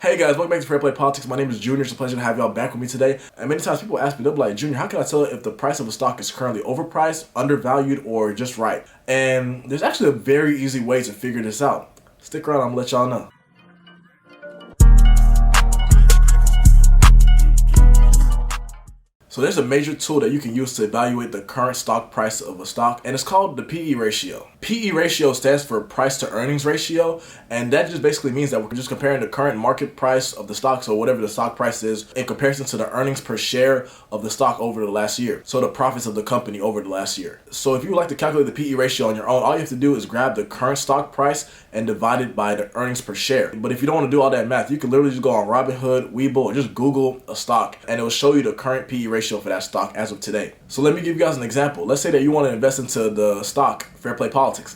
Hey guys, welcome back to Fair Play Politics. My name is Junior. It's a pleasure to have y'all back with me today. And many times people ask me, they'll be like, Junior, how can I tell if the price of a stock is currently overpriced, undervalued, or just right? And there's actually a very easy way to figure this out. Stick around, I'm gonna let y'all know. So there's a major tool that you can use to evaluate the current stock price of a stock, and it's called the PE ratio. PE ratio stands for price to earnings ratio, and that just basically means that we're just comparing the current market price of the stock, so whatever the stock price is, in comparison to the earnings per share of the stock over the last year. So the profits of the company over the last year. So if you would like to calculate the PE ratio on your own, all you have to do is grab the current stock price and divide it by the earnings per share. But if you don't want to do all that math, you can literally just go on Robinhood, WEBULL, or just Google a stock, and it will show you the current PE ratio for that stock as of today. So let me give you guys an example. Let's say that you want to invest into the stock Fair Play Politics.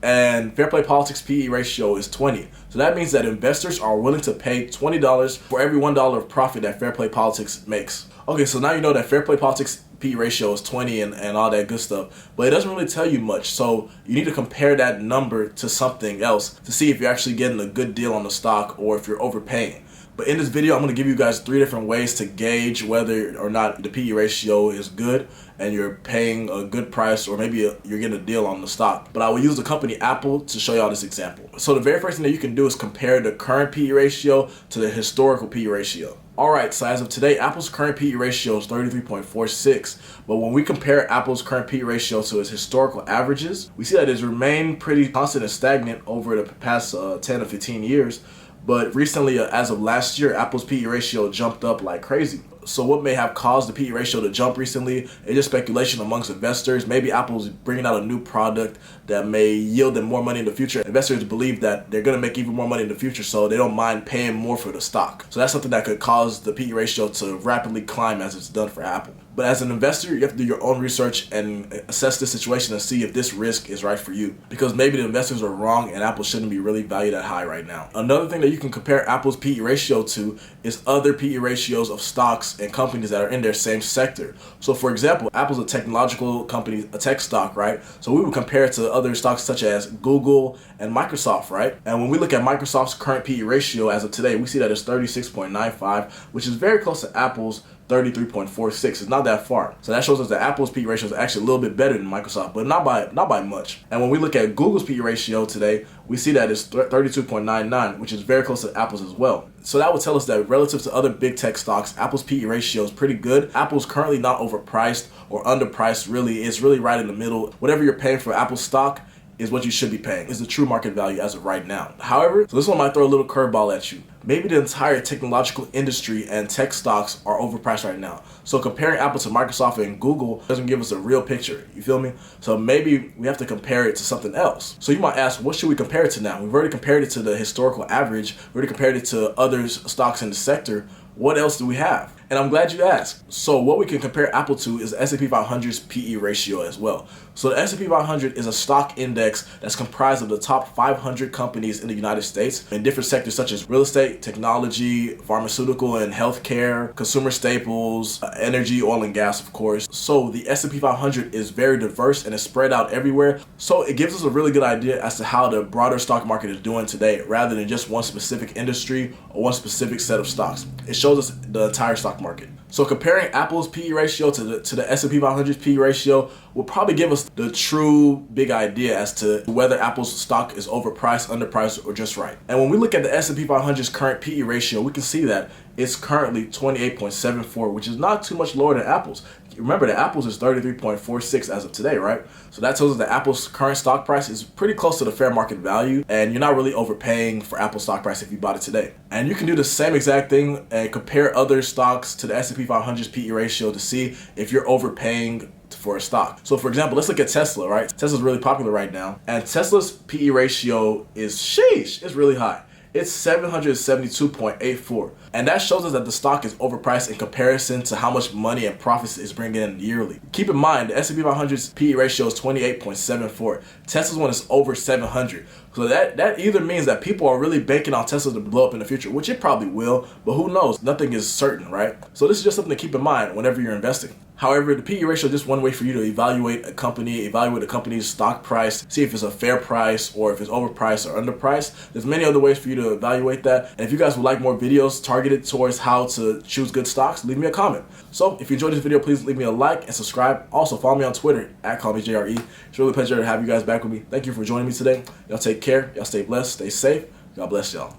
And Fair Play Politics PE ratio is 20. So that means that investors are willing to pay $20 for every $1 of profit that Fair Play Politics makes. Okay, so now you know that Fair Play Politics PE ratio is 20 and all that good stuff, but it doesn't really tell you much. So you need to compare that number to something else to see if you're actually getting a good deal on the stock or if you're overpaying. But in this video, I'm going to give you guys 3 different ways to gauge whether or not the PE ratio is good and you're paying a good price, or maybe you're getting a deal on the stock. But I will use the company Apple to show y'all this example. So the very first thing that you can do is compare the current PE ratio to the historical PE ratio. Alright, so as of today, Apple's current PE ratio is 33.46, but when we compare Apple's current PE ratio to its historical averages, we see that it's remained pretty constant and stagnant over the past 10 or 15 years. But recently, as of last year, Apple's PE ratio jumped up like crazy. So what may have caused the PE ratio to jump recently is just speculation amongst investors. Maybe Apple's bringing out a new product that may yield them more money in the future. Investors believe that they're going to make even more money in the future, so they don't mind paying more for the stock. So that's something that could cause the PE ratio to rapidly climb as it's done for Apple. But as an investor, you have to do your own research and assess the situation and see if this risk is right for you. Because maybe the investors are wrong and Apple shouldn't be really valued that high right now. Another thing that you can compare Apple's PE ratio to is other PE ratios of stocks and companies that are in their same sector. So for example, Apple's a technological company, a tech stock, right? So we would compare it to other stocks such as Google and Microsoft, right? And when we look at Microsoft's current PE ratio as of today, we see that it's 36.95, which is very close to Apple's 33.46. It's not that far. So that shows us that Apple's PE ratio is actually a little bit better than Microsoft, but not by much. And when we look at Google's PE ratio today, we see that it's 32.99, which is very close to Apple's as well. So that would tell us that relative to other big tech stocks, Apple's PE ratio is pretty good. Apple's currently not overpriced or underpriced, really. It's really right in the middle. Whatever you're paying for Apple stock is what you should be paying, is the true market value as of right now. However, so this one might throw a little curveball at you. Maybe the entire technological industry and tech stocks are overpriced right now. So comparing Apple to Microsoft and Google doesn't give us a real picture, you feel me? So maybe we have to compare it to something else. So you might ask, what should we compare it to now? We've already compared it to the historical average. We already compared it to other stocks in the sector. What else do we have? And I'm glad you asked. So what we can compare Apple to is the S&P 500's PE ratio as well. So the S&P 500 is a stock index that's comprised of the top 500 companies in the United States in different sectors such as real estate, technology, pharmaceutical and healthcare, consumer staples, energy, oil and gas, of course. So the S&P 500 is very diverse and is spread out everywhere. So it gives us a really good idea as to how the broader stock market is doing today, rather than just one specific industry or one specific set of stocks. It shows us the entire stock market. So comparing Apple's PE ratio to the S&P 500's PE ratio will probably give us the true big idea as to whether Apple's stock is overpriced, underpriced, or just right. And when we look at the S&P 500's current PE ratio, we can see that it's currently 28.74, which is not too much lower than Apple's. Remember that Apple's is 33.46 as of today, right? So that tells us that Apple's current stock price is pretty close to the fair market value, and you're not really overpaying for Apple's stock price if you bought it today. And you can do the same exact thing and compare other stocks to the S&P 500's PE ratio to see if you're overpaying for a stock. So for example, let's look at Tesla, right? Tesla's really popular right now, and Tesla's PE ratio is sheesh, it's really high. It's 772.84. And that shows us that the stock is overpriced in comparison to how much money and profits it's bringing in yearly. Keep in mind, the S&P 500's PE ratio is 28.74. Tesla's one is over 700. So that either means that people are really banking on Tesla to blow up in the future, which it probably will, but who knows? Nothing is certain, right? So this is just something to keep in mind whenever you're investing. However, the PE ratio is just one way for you to evaluate a company, evaluate a company's stock price, see if it's a fair price or if it's overpriced or underpriced. There's many other ways for you to evaluate that. And if you guys would like more videos targeted towards how to choose good stocks, leave me a comment. So if you enjoyed this video, please leave me a like and subscribe. Also, follow me on Twitter at CallMeJRE. It's really a pleasure to have you guys back with me. Thank you for joining me today. Y'all take care. Y'all stay blessed. Stay safe. God bless y'all.